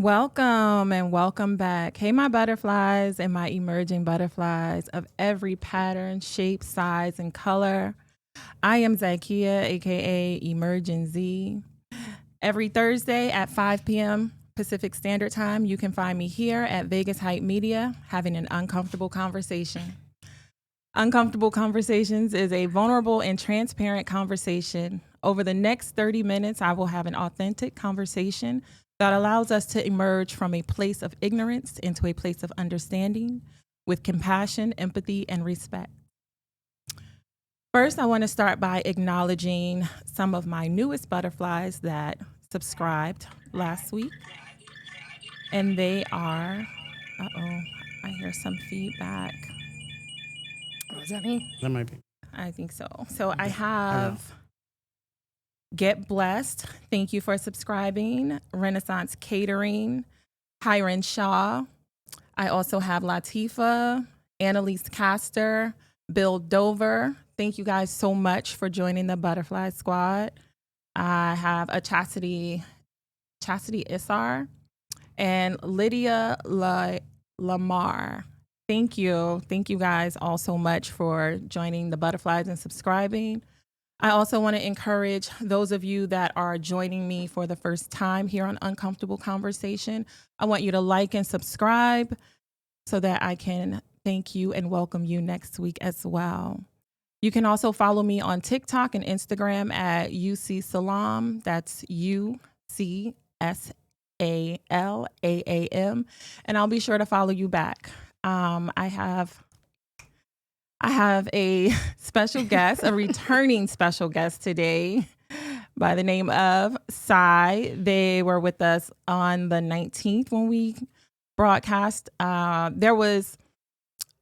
Welcome and welcome back. Hey, my butterflies and my emerging butterflies of every pattern, shape, size, and color. I am Zakia, aka Emer.GenZ. Every Thursday at 5 p.m. Pacific Standard Time, you can find me here at Vegas Hype Media having an uncomfortable conversation. Uncomfortable Conversations is a vulnerable and transparent conversation. Over the next 30 minutes, I will have an authentic conversation that allows us to emerge from a place of ignorance into a place of understanding with compassion, empathy, and respect. First, I want to start by acknowledging some of my newest butterflies that subscribed last week. And they are, I hear some feedback. What does that mean? That might be. I think so. So I have Get Blessed. Thank you for subscribing. Renaissance Catering. Hiron Shaw. I also have Latifa, Annalise Castor, Bill Dover. Thank you guys so much for joining the Butterfly Squad. I have a Chastity Issar and Lydia Lamar. Thank you. Thank you guys all so much for joining the Butterflies and subscribing. I also want to encourage those of you that are joining me for the first time here on Uncomfortable Conversation. I want you to like and subscribe so that I can thank you and welcome you next week as well. You can also follow me on TikTok and Instagram at UC Salaam. That's UCSALAAM. And I'll be sure to follow you back. I have a special guest, a returning special guest today by the name of Sy. They were with us on the 19th when we broadcast. There was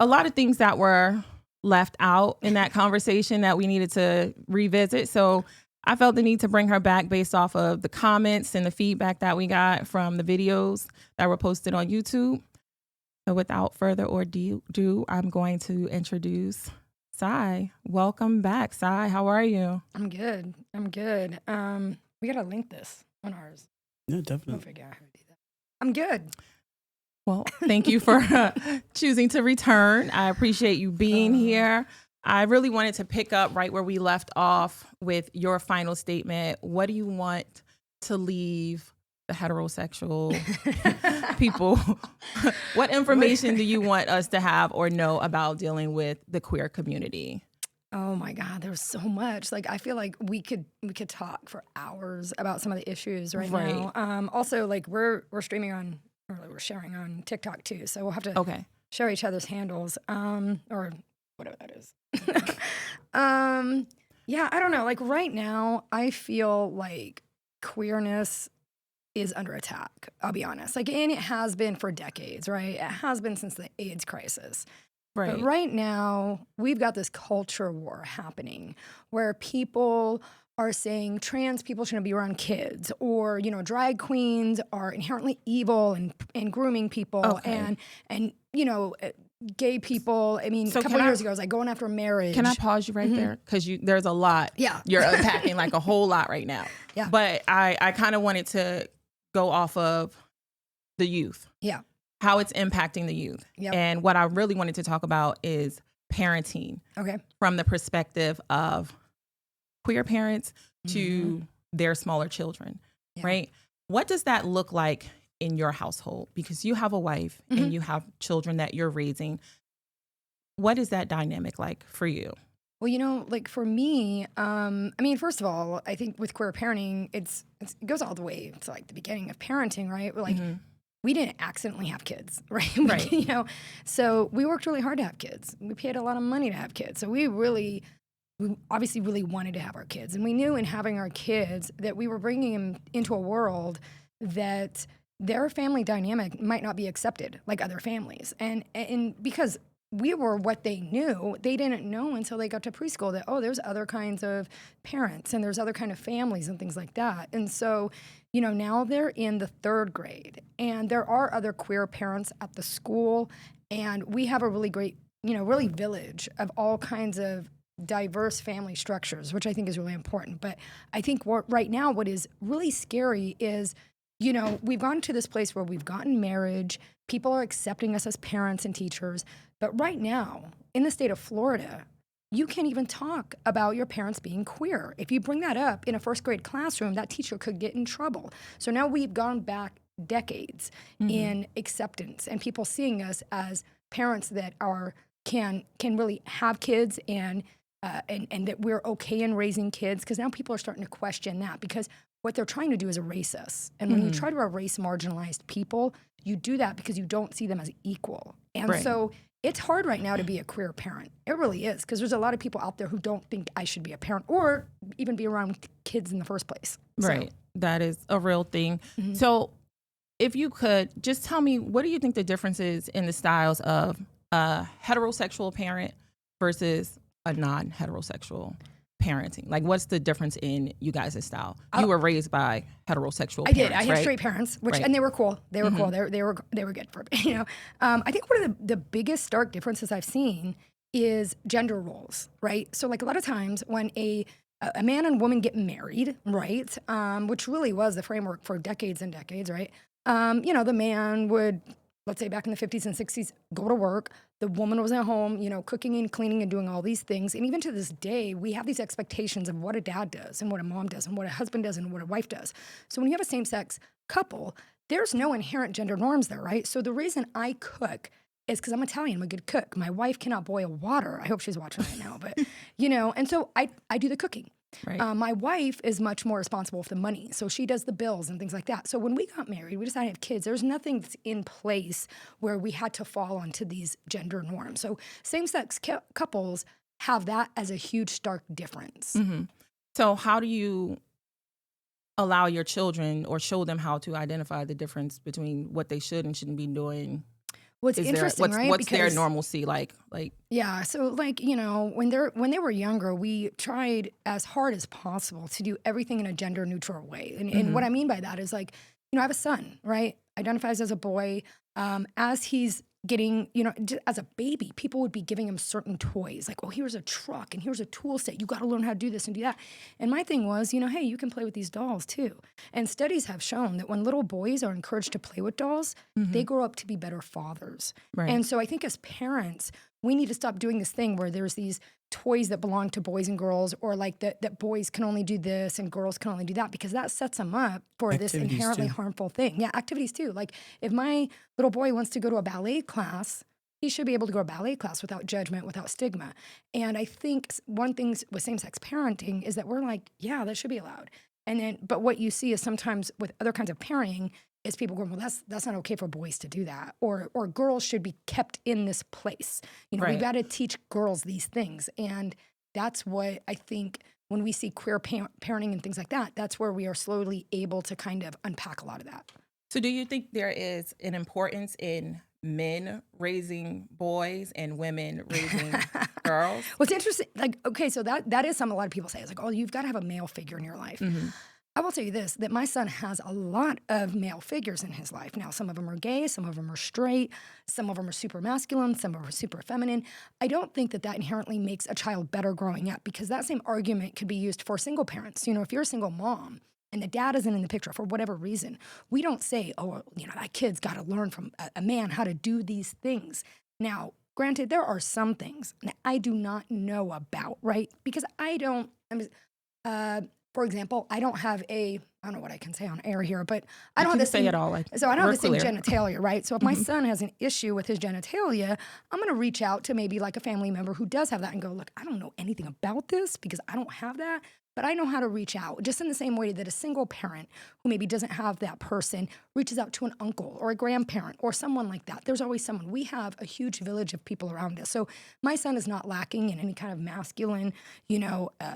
a lot of things that were left out in that conversation that we needed to revisit. So I felt the need to bring her back based off of the comments and the feedback that we got from the videos that were posted on YouTube. So without further ado, I'm going to introduce Sy. Welcome back, Sy. How are you? I'm good. We gotta link this on ours. Yeah, definitely. We'll figure out how to do that. I'm good. Well, thank you for choosing to return. I appreciate you being here. I really wanted to pick up right where we left off with your final statement. What do you want to leave the heterosexual people? What information do you want us to have or know about dealing with the queer community? Oh my God, there's so much. Like, I feel like we could talk for hours about some of the issues right now. Also, like we're streaming on, or we're sharing on TikTok too, so we'll have to share each other's handles, or whatever that is. Yeah, I don't know. Like right now, I feel like queerness is under attack, I'll be honest. Like, and it has been for decades, right? It has been since the AIDS crisis. Right. But right now, we've got this culture war happening where people are saying trans people shouldn't be around kids, or, you know, drag queens are inherently evil and grooming people, and you know, gay people. I mean, so a couple years ago, it was like going after marriage. Can I pause you right there? Because there's a lot. Yeah. You're unpacking like a whole lot right now. Yeah. But I kind of wanted to go off of the youth. Yeah. How it's impacting the youth. Yep. And what I really wanted to talk about is parenting. Okay. From the perspective of queer parents to their smaller children, right? What does that look like in your household? Because you have a wife and you have children that you're raising. What is that dynamic like for you? Well, you know, like for me, I mean, first of all, I think with queer parenting, it goes all the way to like the beginning of parenting, right? Like we didn't accidentally have kids, right? Right. You know, so we worked really hard to have kids. We paid a lot of money to have kids. So we obviously really wanted to have our kids. And we knew in having our kids that we were bringing them into a world that their family dynamic might not be accepted like other families. And because we were what they knew, they didn't know until they got to preschool that, oh, there's other kinds of parents and there's other kind of families and things like that. And so, you know, now they're in the 3rd grade and there are other queer parents at the school, and we have a really great, you know, really village of all kinds of diverse family structures, which I think is really important. But I think right now what is really scary is we've gotten to this place where we've gotten marriage. People are accepting us as parents and teachers. But right now, in the state of Florida, you can't even talk about your parents being queer. If you bring that up in a first grade classroom, that teacher could get in trouble. So now we've gone back decades in acceptance and people seeing us as parents that can really have kids and that we're okay in raising kids, because now people are starting to question that, because what they're trying to do is erase us. And when you try to erase marginalized people, you do that because you don't see them as equal. And so it's hard right now to be a queer parent. It really is, because there's a lot of people out there who don't think I should be a parent or even be around kids in the first place. Right. That is a real thing. So if you could just tell me, what do you think the difference is in the styles of a heterosexual parent versus a non-heterosexual parenting? Like, what's the difference in you guys' style? You were raised by heterosexual parents, I had straight parents, and they were cool. They were cool. They were good for I think one of the biggest stark differences I've seen is gender roles, right? So like a lot of times when a man and woman get married, right, which really was the framework for decades and decades, right? The man would, let's say back in the 50s and 60s, go to work. The woman was at home, cooking and cleaning and doing all these things. And even to this day, we have these expectations of what a dad does and what a mom does and what a husband does and what a wife does. So when you have a same-sex couple, there's no inherent gender norms there, right? So the reason I cook is because I'm Italian, I'm a good cook. My wife cannot boil water. I hope she's watching right now, but, and so I do the cooking. Right. My wife is much more responsible for the money, so she does the bills and things like that. So when we got married, we decided to have kids. There's nothing that's in place where we had to fall onto these gender norms. So same-sex couples have that as a huge, stark difference. So how do you allow your children or show them how to identify the difference between what they should and shouldn't be doing? What's interesting, right? What's their normalcy like? Yeah, so when they were younger, we tried as hard as possible to do everything in a gender neutral way. And what I mean by that is I have a son, right? Identifies as a boy. As he's getting, as a baby, people would be giving him certain toys, like, oh, here's a truck and here's a tool set. You got to learn how to do this and do that. And my thing was, hey, you can play with these dolls too. And studies have shown that when little boys are encouraged to play with dolls, they grow up to be better fathers. Right. And so I think as parents, we need to stop doing this thing where there's these toys that belong to boys and girls, or like that boys can only do this and girls can only do that, because that sets them up for this inherently harmful thing. Yeah, activities too. Like if my little boy wants to go to a ballet class, he should be able to go to a ballet class without judgment, without stigma. And I think one thing with same-sex parenting is that we're like, yeah, that should be allowed. But what you see is sometimes with other kinds of parenting is people going, well, that's not okay for boys to do that, or girls should be kept in this place. We've got to teach girls these things, and that's what I think when we see queer parenting and things like that, that's where we are slowly able to kind of unpack a lot of that. So, do you think there is an importance in men raising boys and women raising girls? What's interesting, so that is something a lot of people say. It's like, oh, you've got to have a male figure in your life. I will tell you this, that my son has a lot of male figures in his life. Now, some of them are gay, some of them are straight, some of them are super masculine, some of them are super feminine. I don't think that inherently makes a child better growing up, because that same argument could be used for single parents. If you're a single mom and the dad isn't in the picture for whatever reason, we don't say, oh, that kid's got to learn from a man how to do these things. Now, granted, there are some things that I do not know about, right? Because for example, I don't have I don't know what I can say on air here, but I don't have this. Say it all. So I don't have the same genitalia, right? So if my son has an issue with his genitalia, I'm going to reach out to maybe like a family member who does have that and go, look, I don't know anything about this because I don't have that, but I know how to reach out, just in the same way that a single parent who maybe doesn't have that person reaches out to an uncle or a grandparent or someone like that. There's always someone. We have a huge village of people around us. So my son is not lacking in any kind of masculine,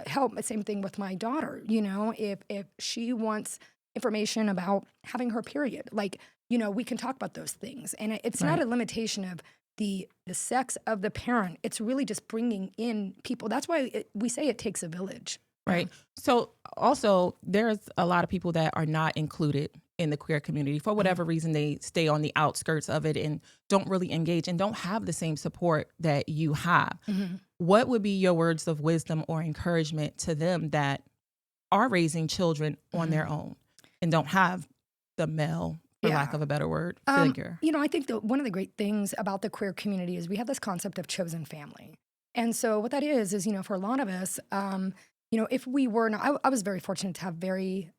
help. Same thing with my daughter. If she wants information about having her period, we can talk about those things. And it's not a limitation of the sex of the parent. It's really just bringing in people. That's why we say it takes a village. Right. So also there's a lot of people that are not included in the queer community for whatever reason. They stay on the outskirts of it and don't really engage and don't have the same support that you have. What would be your words of wisdom or encouragement to them that are raising children on their own and don't have the male, for lack of a better word, figure? I think that one of the great things about the queer community is we have this concept of chosen family. And so what that is, for a lot of us, if we were not, I was very fortunate to have very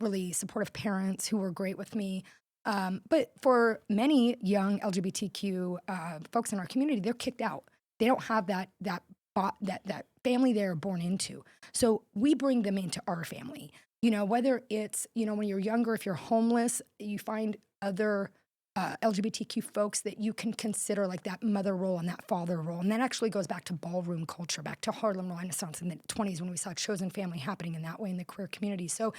really supportive parents who were great with me. But for many young LGBTQ folks in our community, they're kicked out. They don't have that family they're born into. So we bring them into our family. Whether it's, when you're younger, if you're homeless, you find other LGBTQ folks that you can consider like that mother role and that father role. And that actually goes back to ballroom culture, back to Harlem Renaissance in the 20s when we saw chosen family happening in that way in the queer community. So,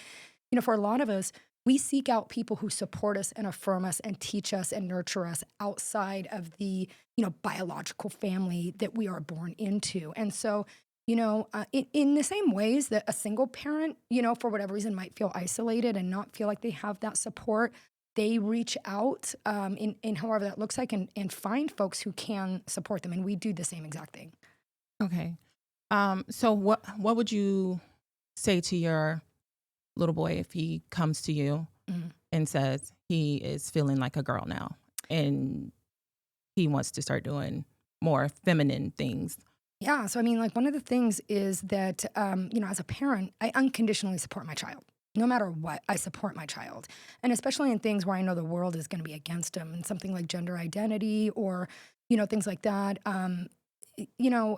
for a lot of us, we seek out people who support us and affirm us and teach us and nurture us outside of the, biological family that we are born into. And so, in the same ways that a single parent, for whatever reason might feel isolated and not feel like they have that support, they reach out in however that looks like and find folks who can support them. And we do the same exact thing. Okay. So what would you say to your little boy if he comes to you and says he is feeling like a girl now and he wants to start doing more feminine things? Yeah. So, one of the things is that, as a parent, I unconditionally support my child. No matter what, I support my child. And especially in things where I know the world is going to be against them, and something like gender identity or, things like that.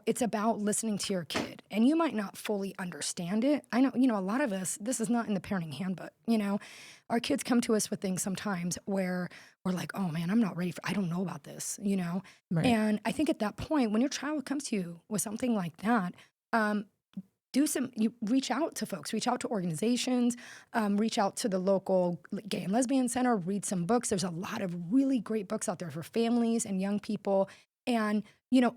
It's about listening to your kid. And you might not fully understand it. I know, a lot of us, this is not in the parenting handbook. Our kids come to us with things sometimes where we're like, oh man, I'm not ready I don't know about this, Right. And I think at that point, when your child comes to you with something like that, you reach out to folks, reach out to organizations, reach out to the local gay and lesbian center, read some books. There's a lot of really great books out there for families and young people, and,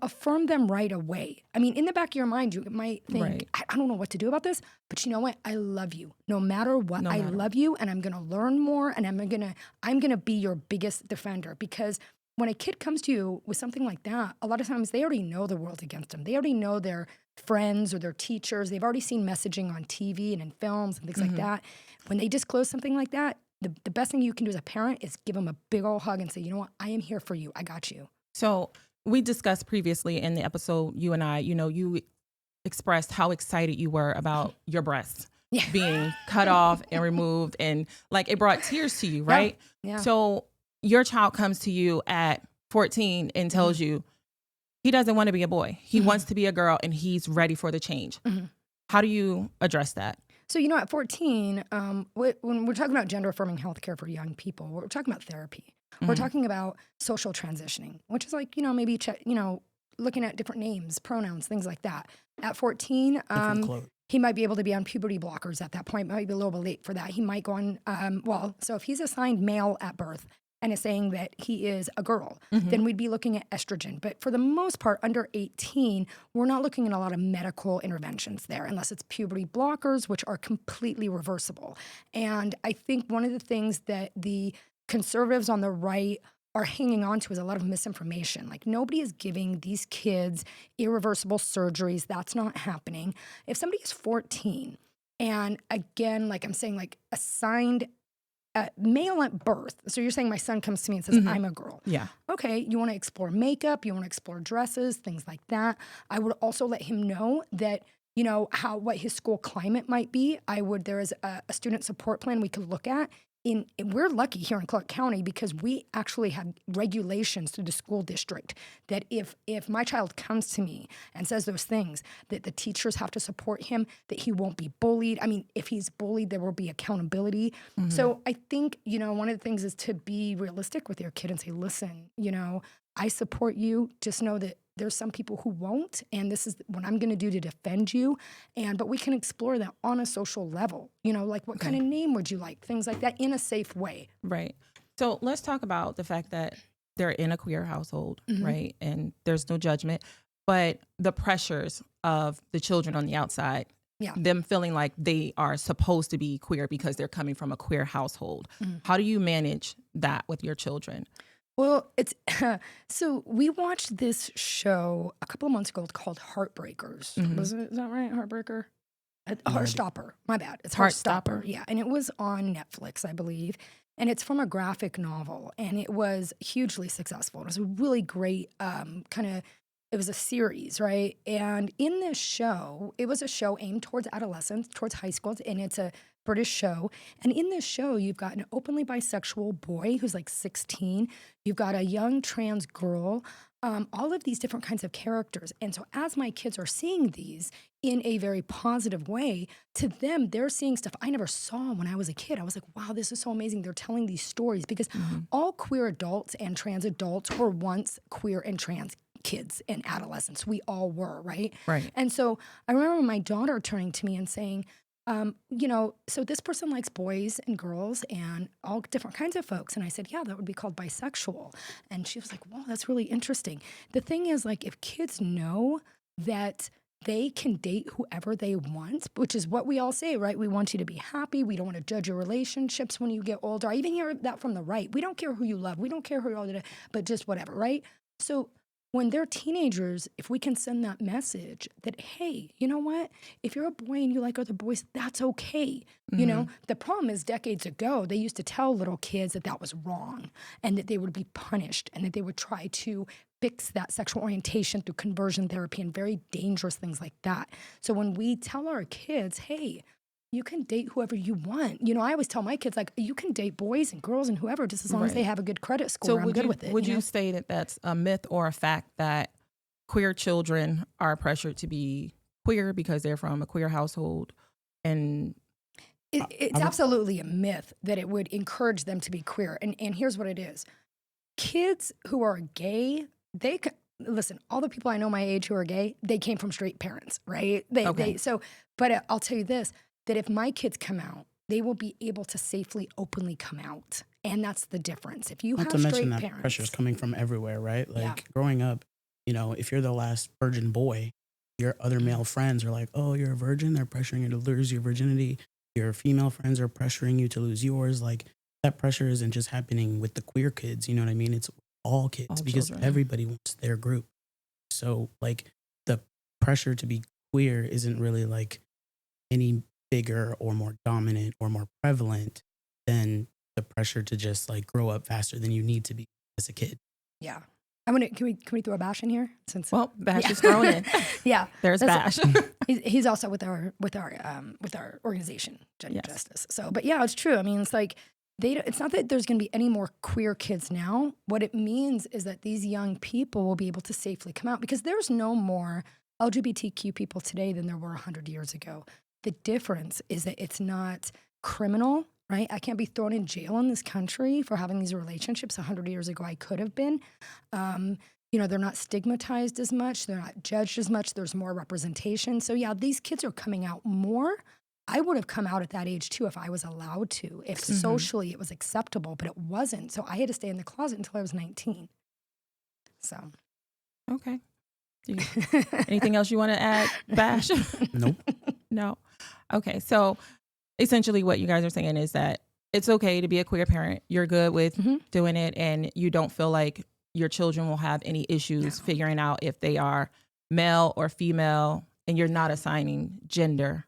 affirm them right away. In the back of your mind, you might think, Right. I don't know what to do about this, but you know what? I love you. No matter what, I love you, and I'm going to learn more, and I'm going to be your biggest defender. Because when a kid comes to you with something like that, a lot of times they already know the world's against them. They already know their friends or their teachers. They've already seen messaging on TV and in films and things like that. When they disclose something like that, the best thing you can do as a parent is give them a big old hug and say, you know what? I am here for you. I got you. So we discussed previously in the episode, you and I, you expressed how excited you were about your breasts being cut off and removed, and like it brought tears to you, right? Yeah. So your child comes to you at 14 and tells you he doesn't want to be a boy. He wants to be a girl, and he's ready for the change. How do you address that? So, at 14, when we're talking about gender affirming healthcare for young people, we're talking about therapy. We're talking about social transitioning, which is like, maybe, looking at different names, pronouns, things like that. At 14, he might be able to be on puberty blockers at that point, might be a little bit late for that. He might go on, so if he's assigned male at birth and is saying that he is a girl, then we'd be looking at estrogen. But for the most part, under 18, we're not looking at a lot of medical interventions there, unless it's puberty blockers, which are completely reversible. And I think one of the things that the conservatives on the right are hanging on to is a lot of misinformation. Like, nobody is giving these kids irreversible surgeries. That's not happening. If somebody is 14 and, again, like I'm saying, like assigned male at birth. So you're saying my son comes to me and says, I'm a girl. Yeah. Okay, you want to explore makeup, you want to explore dresses, things like that. I would also let him know that, what his school climate might be. There is a student support plan we could look at. We're lucky here in Clark County because we actually have regulations through the school district that if my child comes to me and says those things, that the teachers have to support him, that he won't be bullied. If he's bullied, there will be accountability. So I think, one of the things is to be realistic with your kid and say, listen, I support you. Just know that there's some people who won't, and this is what I'm going to do to defend you. But we can explore that on a social level. Like what kind of name would you like? Things like that in a safe way. Right. So let's talk about the fact that they're in a queer household, right? And there's no judgment, but the pressures of the children on the outside, them feeling like they are supposed to be queer because they're coming from a queer household. How do you manage that with your children? Well, it's so we watched this show a couple of months ago called Heartbreakers. Is that right? Heartbreaker? Heartstopper. My bad. It's Heartstopper. Yeah. And it was on Netflix, I believe. And it's from a graphic novel, and it was hugely successful. It was a really great it was a series, right? And in this show, it was a show aimed towards adolescents, towards high schools, and it's a British show. And in this show, you've got an openly bisexual boy who's like 16. You've got a young trans girl, all of these different kinds of characters. And so as my kids are seeing these in a very positive way, to them, they're seeing stuff I never saw when I was a kid. I was like, wow, this is so amazing. They're telling these stories because all queer adults and trans adults were once queer and trans kids and adolescents. We all were, right? Right. And so I remember my daughter turning to me and saying, so this person likes boys and girls and all different kinds of folks. And I said, yeah, that would be called bisexual. And she was like, wow, that's really interesting. The thing is, like, if kids know that they can date whoever they want, which is what we all say, right? We want you to be happy. We don't want to judge your relationships when you get older. I even hear that from the right. We don't care who you love. We don't care who you're older, but just whatever, right? So when they're teenagers, if we can send that message that, hey, you know what? If you're a boy and you like other boys, that's okay. You know, the problem is decades ago, they used to tell little kids that that was wrong and that they would be punished and that they would try to fix that sexual orientation through conversion therapy and very dangerous things like that. So when we tell our kids, hey, you can date whoever you want. You know, I always tell my kids, like, you can date boys and girls and whoever, just as long as they have a good credit score. So I'm good with it. Would you say that that's a myth or a fact that queer children are pressured to be queer because they're from a queer household? And it's absolutely a myth that it would encourage them to be queer. And here's what it is. Kids who are gay, listen, all the people I know my age who are gay, they came from straight parents, right? But I'll tell you this, that if my kids come out, they will be able to safely, openly come out. And that's the difference. If you have straight parents. Not to mention that pressure's coming from everywhere, right? Like growing up, you know, if you're the last virgin boy, your other male friends are like, oh, you're a virgin. They're pressuring you to lose your virginity. Your female friends are pressuring you to lose yours. Like, that pressure isn't just happening with the queer kids. You know what I mean? It's all kids because everybody wants their group. So like the pressure to be queer isn't really like any bigger or more dominant or more prevalent than the pressure to just like grow up faster than you need to be as a kid. Yeah. Can we throw a Bash in here? Bash is thrown in. Yeah. There's Bash. He's also with our organization, Gender Justice. So, but yeah, it's true. I mean, it's like, it's not that there's going to be any more queer kids now. What it means is that these young people will be able to safely come out because there's no more LGBTQ people today than there were 100 years ago. The difference is that it's not criminal, right? I can't be thrown in jail in this country for having these relationships. 100 years ago, I could have been. You know, they're not stigmatized as much. They're not judged as much. There's more representation. So yeah, these kids are coming out more. I would have come out at that age too if I was allowed to, if socially it was acceptable, but it wasn't. So I had to stay in the closet until I was 19. So. Okay. Anything else you want to add, Bash? Nope. No. Okay. So essentially what you guys are saying is that it's okay to be a queer parent. You're good with doing it and you don't feel like your children will have any issues figuring out if they are male or female, and you're not assigning gender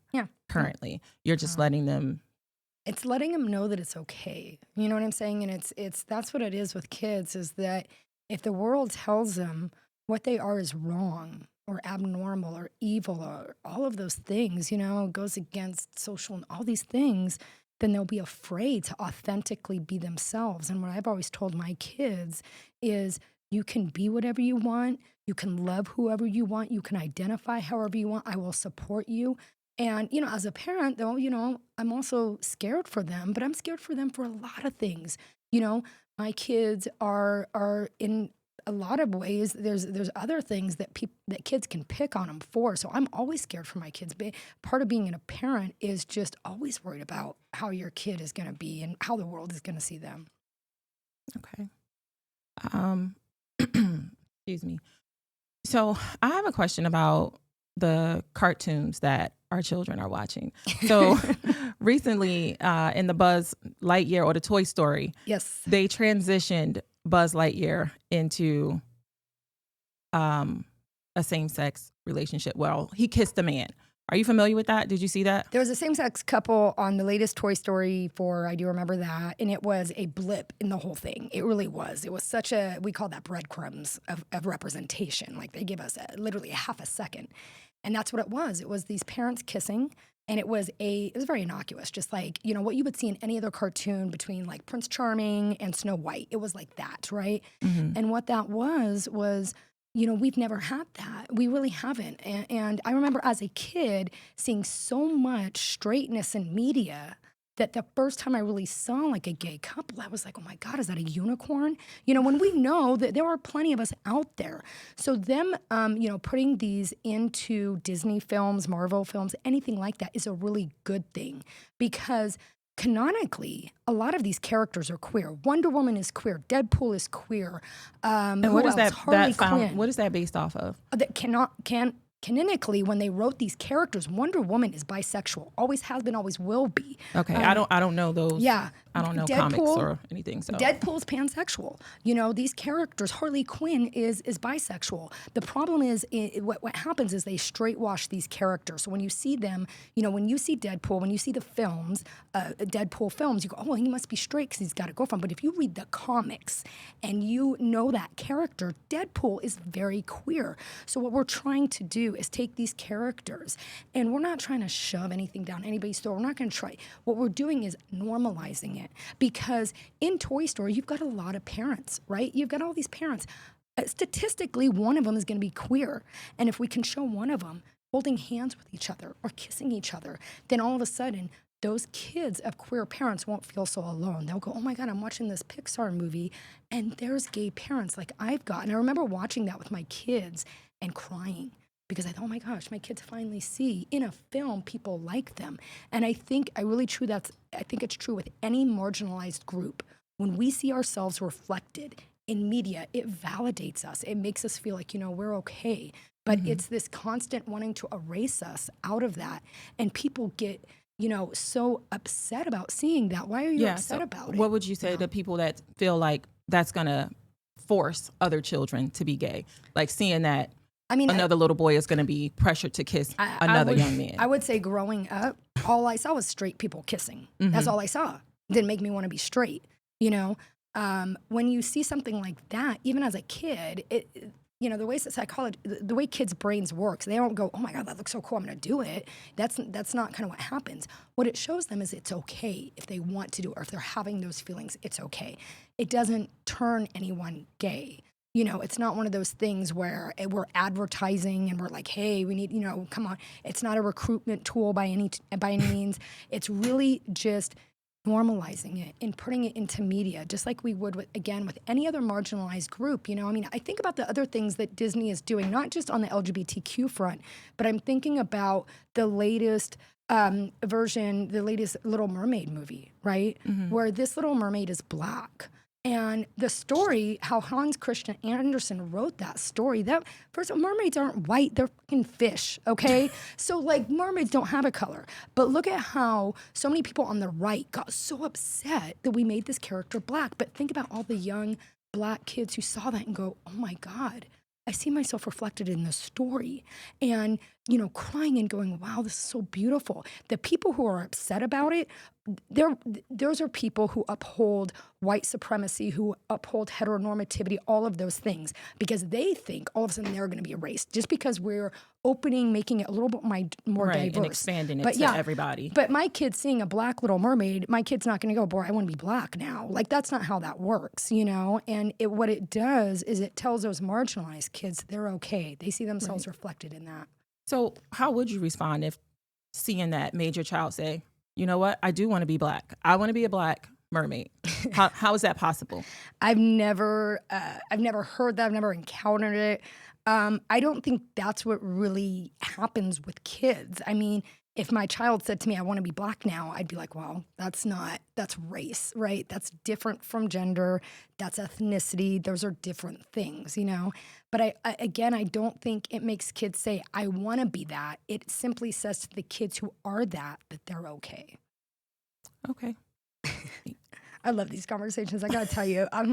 currently. You're just letting them. It's letting them know that it's okay. You know what I'm saying? And it's that's what it is with kids, is that if the world tells them what they are is wrong or abnormal or evil or all of those things, you know, goes against social and all these things, then they'll be afraid to authentically be themselves. And what I've always told my kids is you can be whatever you want. You can love whoever you want. You can identify however you want. I will support you. And, you know, as a parent, though, you know, I'm also scared for them, but I'm scared for them for a lot of things. You know, my kids are in a lot of ways, there's other things that that kids can pick on them for. So I'm always scared for my kids. But part of being a parent is just always worried about how your kid is going to be and how the world is going to see them. Okay. Excuse me. So I have a question about the cartoons that our children are watching. So recently in the Buzz Lightyear or the Toy Story, they transitioned Buzz Lightyear into a same-sex relationship. Well, he kissed a man, Are you familiar with that? Did you see that? There was a same-sex couple on the latest Toy Story 4. I do remember that. And it was a blip in the whole thing. It really was. It was such a, we call that breadcrumbs of representation. Like they give us literally a half a second. And that's what it was. It was these parents kissing. And it was very innocuous, just like, you know, what you would see in any other cartoon between like Prince Charming and Snow White. It was like that, right? Mm-hmm. And what that was, you know, we've never had that. We really haven't. And I remember as a kid seeing so much straightness in media that the first time I really saw like a gay couple, I was like, oh my God, is that a unicorn? You know, when we know that there are plenty of us out there. So them, you know, putting these into Disney films, Marvel films, anything like that is a really good thing because canonically, a lot of these characters are queer. Wonder Woman is queer. Deadpool is queer. And what is that what is that based off of? Canonically, when they wrote these characters, Wonder Woman is bisexual. Always has been, always will be. Okay, I don't know those. Yeah. I don't know comics or anything. So Deadpool's pansexual. You know, these characters, Harley Quinn is bisexual. The problem is what happens is they straight wash these characters. So when you see them, you know, when you see Deadpool, when you see the films, Deadpool films, you go, oh, well, he must be straight because he's got a girlfriend. But if you read the comics and you know that character, Deadpool is very queer. So what we're trying to do is take these characters, and we're not trying to shove anything down anybody's throat. We're not going to try. What we're doing is normalizing it. Because in Toy Story, you've got a lot of parents, right? You've got all these parents. Statistically, one of them is going to be queer. And if we can show one of them holding hands with each other or kissing each other, then all of a sudden, those kids of queer parents won't feel so alone. They'll go, oh my God, I'm watching this Pixar movie, and there's gay parents like I've got. And I remember watching that with my kids and crying. Because I thought, oh my gosh, my kids finally see in a film people like them. And I think it's true with any marginalized group. When we see ourselves reflected in media, it validates us. It makes us feel like, you know, we're okay. But it's this constant wanting to erase us out of that. And people get, you know, so upset about seeing that. Why are you upset about it? What would you say to people that feel like that's going to force other children to be gay? Like seeing that another little boy is going to be pressured to kiss another young man. I would say growing up, all I saw was straight people kissing. Mm-hmm. That's all I saw. It didn't make me want to be straight. You know, when you see something like that, even as a kid, you know, the way psychology, the way kids' brains works, they don't go, oh my God, that looks so cool, I'm going to do it. That's not kind of what happens. What it shows them is it's okay if they want to do it, or if they're having those feelings, it's okay. It doesn't turn anyone gay. You know, it's not one of those things where we're advertising and we're like, hey, we need, you know, come on. It's not a recruitment tool by any means. It's really just normalizing it and putting it into media, just like we would, with any other marginalized group. You know, I mean, I think about the other things that Disney is doing, not just on the LGBTQ front, but I'm thinking about the latest version, the latest Little Mermaid movie, right? Mm-hmm. Where this Little Mermaid is Black. And the story, how Hans Christian Andersen wrote that story, that first of all, mermaids aren't white, they're fucking fish, okay? So like mermaids don't have a color. But look at how so many people on the right got so upset that we made this character Black. But think about all the young Black kids who saw that and go, oh my God, I see myself reflected in this story. And, you know, crying and going, wow, this is so beautiful. The people who are upset about it, those are people who uphold white supremacy, who uphold heteronormativity, all of those things, because they think all of a sudden they're going to be erased just because we're making it a little bit more diverse. And expanding it to everybody. But my kid's seeing a Black Little Mermaid, my kid's not going to go, boy, I want to be Black now. Like, that's not how that works, you know? And what it does is it tells those marginalized kids they're okay. They see themselves reflected in that. So how would you respond if seeing that made your child say, you know what, I do want to be Black. I want to be a Black mermaid. How is that possible? I've never heard that. I've never encountered it. I don't think that's what really happens with kids. I mean, if my child said to me, I want to be Black now, I'd be like, well, that's race, right? That's different from gender. That's ethnicity. Those are different things, you know? But I don't think it makes kids say, I want to be that. It simply says to the kids who are that they're okay. Okay. I love these conversations. I gotta tell you, I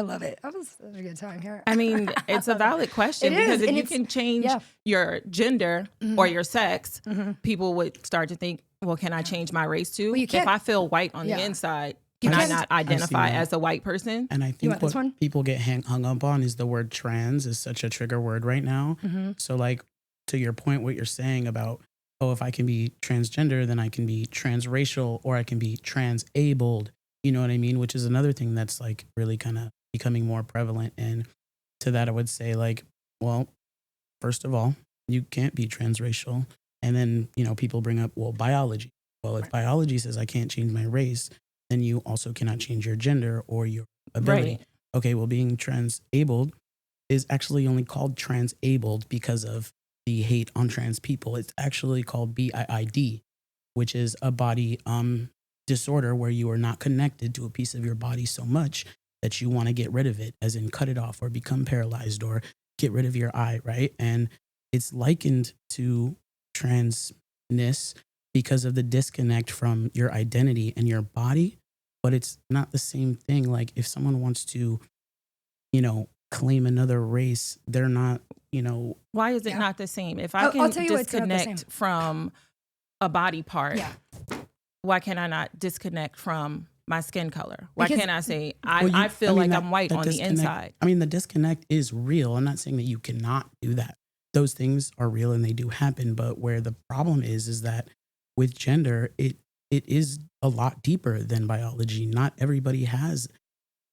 love it. I was having a good time here. I mean, it's a valid question because if you can change your gender or your sex, people would start to think, well, can I change my race too? Well, you can't. If I feel white on the inside, can I not identify as a white person? And I think what people get hung up on is the word trans is such a trigger word right now. So like, to your point, what you're saying about, oh, if I can be transgender, then I can be transracial or I can be transabled. You know what I mean? Which is another thing that's like really kind of becoming more prevalent. And to that, I would say like, well, first of all, you can't be transracial. And then, you know, people bring up, well, biology. Well, if biology says I can't change my race, then you also cannot change your gender or your ability. Right. Okay, well, being transabled is actually only called transabled because of the hate on trans people. It's actually called BIID, which is a body disorder where you are not connected to a piece of your body so much that you want to get rid of it, as in cut it off or become paralyzed or get rid of your eye, right? And it's likened to transness because of the disconnect from your identity and your body, but it's not the same thing. Like if someone wants to, you know, claim another race, they're not, you know. Why is it not the same? If I can disconnect from a body part, why can I not disconnect from my skin color? Why can't I say, I feel like I'm white on the inside? I mean, the disconnect is real. I'm not saying that you cannot do that. Those things are real and they do happen. But where the problem is that with gender, it is a lot deeper than biology. Not everybody has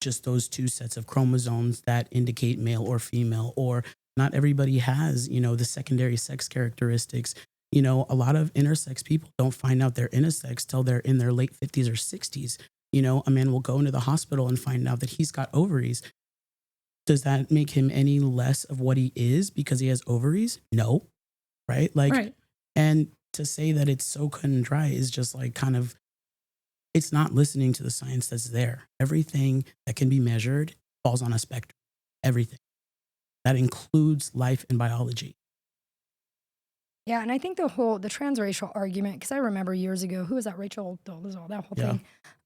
just those two sets of chromosomes that indicate male or female, or not everybody has, you know, the secondary sex characteristics. You know, a lot of intersex people don't find out they're intersex till they're in their late 50s or 60s. You know, a man will go into the hospital and find out that he's got ovaries. Does that make him any less of what he is because he has ovaries? No. Right? Like, and to say that it's so cut and dry is just like kind of, it's not listening to the science that's there. Everything that can be measured falls on a spectrum. Everything. That includes life and biology. Yeah, and I think the transracial argument, because I remember years ago, who was that? Rachel Dolezal, that whole thing.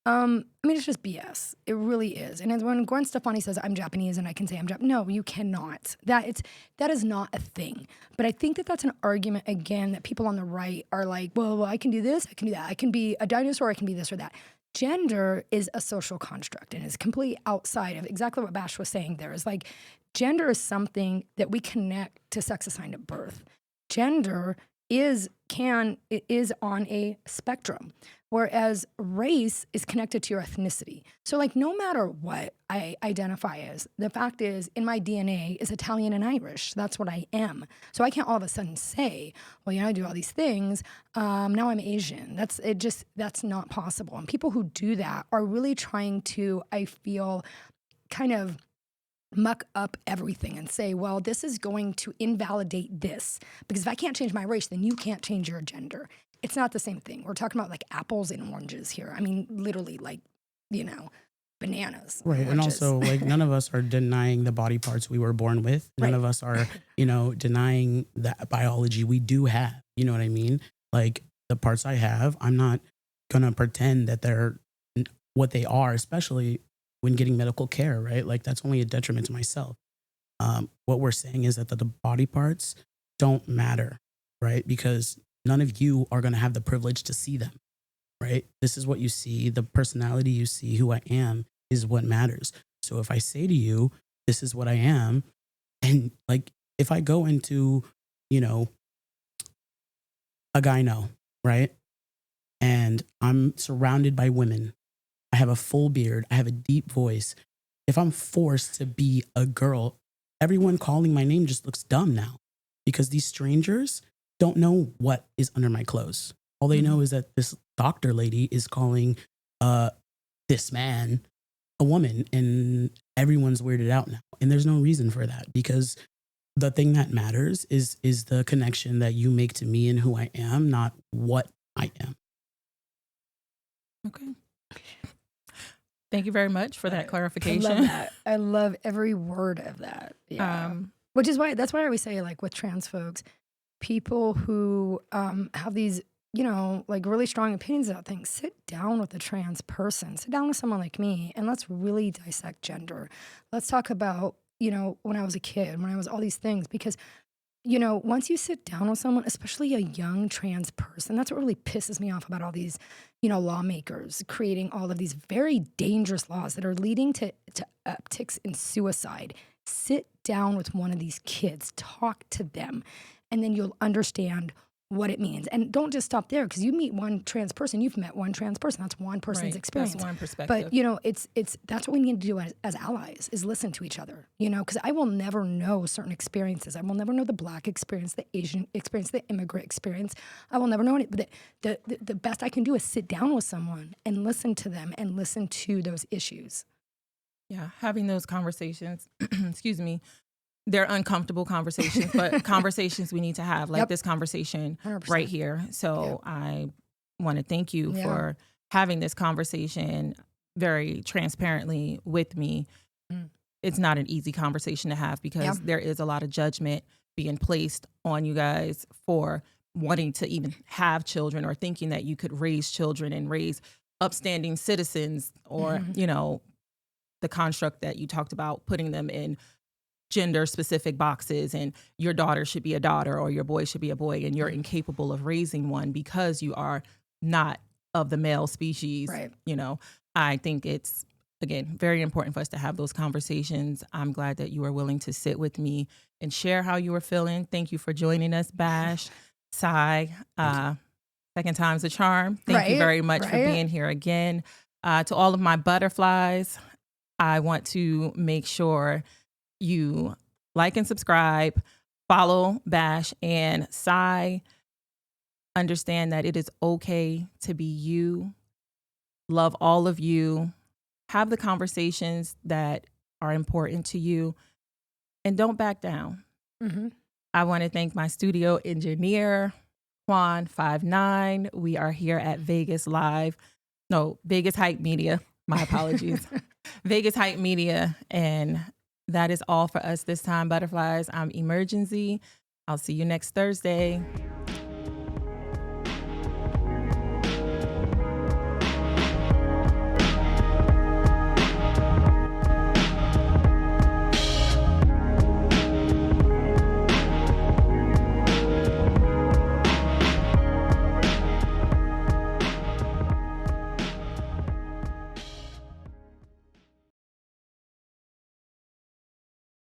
I mean, it's just BS. It really is. And when Gwen Stefani says, I'm Japanese and I can say I'm Japanese, no, you cannot. That is not a thing. But I think that that's an argument, again, that people on the right are like, well, I can do this, I can do that. I can be a dinosaur, I can be this or that. Gender is a social construct and is completely outside of exactly what Bash was saying there. Is like, gender is something that we connect to sex assigned at birth. Gender is on a spectrum, whereas race is connected to your ethnicity. So like no matter what I identify as, the fact is in my DNA is Italian and Irish. That's what I am. So I can't all of a sudden say, well, you know, I do all these things. Now I'm Asian. That's not possible. And people who do that are really trying to, I feel, kind of muck up everything and say, well, this is going to invalidate this. Because if I can't change my race, then you can't change your gender. It's not the same thing. We're talking about like apples and oranges here. I mean, literally like, you know, bananas. Right. And also like none of us are denying the body parts we were born with. None of us are, you know, denying that biology we do have. You know what I mean? Like the parts I have, I'm not going to pretend that they're what they are, especially when getting medical care, right? Like that's only a detriment to myself. What we're saying is that the body parts don't matter, right? Because none of you are going to have the privilege to see them, right? This is what you see. The personality you see, who I am, is what matters. So if I say to you, this is what I am, and like if I go into, you know, a gyno, right? And I'm surrounded by women. I have a full beard. I have a deep voice. If I'm forced to be a girl, everyone calling my name just looks dumb now because these strangers don't know what is under my clothes. All they know is that this doctor lady is calling this man a woman, and everyone's weirded out now. And there's no reason for that, because the thing that matters is the connection that you make to me and who I am, not what I am. Okay. Thank you very much for that clarification. I love that. I love every word of that. Yeah. That's why I always say, like with trans folks, people who have these you know, like really strong opinions about things, sit down with a trans person, sit down with someone like me, and let's really dissect gender. Let's talk about, you know, when I was a kid, when I was all these things, because, you know, once you sit down with someone, especially a young trans person, that's what really pisses me off about all these, you know, lawmakers creating all of these very dangerous laws that are leading to upticks in suicide. Sit down with one of these kids, talk to them, and then you'll understand what it means. And don't just stop there, because you meet one trans person, you've met one trans person. That's one person's experience. That's one perspective. But, you know, it's that's what we need to do as allies, is listen to each other, you know, because I will never know certain experiences. I will never know the Black experience, the Asian experience, the immigrant experience. I will never know it. But the best I can do is sit down with someone and listen to them and listen to those issues. Yeah, having those conversations, excuse me, they're uncomfortable conversations, but conversations we need to have, like this conversation 100%. right here. So I want to thank you for having this conversation very transparently with me. It's not an easy conversation to have, because there is a lot of judgment being placed on you guys for wanting to even have children, or thinking that you could raise children and raise upstanding citizens, or, you know, the construct that you talked about, putting them in gender specific boxes, and your daughter should be a daughter or your boy should be a boy, and you're incapable of raising one because you are not of the male species. Right. You know, I think it's, again, very important for us to have those conversations. I'm glad that you were willing to sit with me and share how you were feeling. Thank you for joining us, Bash. Sy, second time's a charm. Thank you very much for being here again. To all of my butterflies, I want to make sure you like and subscribe, follow Bash and Sy. Understand that it is okay to be you. Love all of you. Have the conversations that are important to you, and don't back down. I want to thank my studio engineer, Juan59. We are here at Vegas Hype Media. My apologies. Vegas Hype Media. And that is all for us this time, butterflies. I'm Emer.GenZ. I'll see you next Thursday.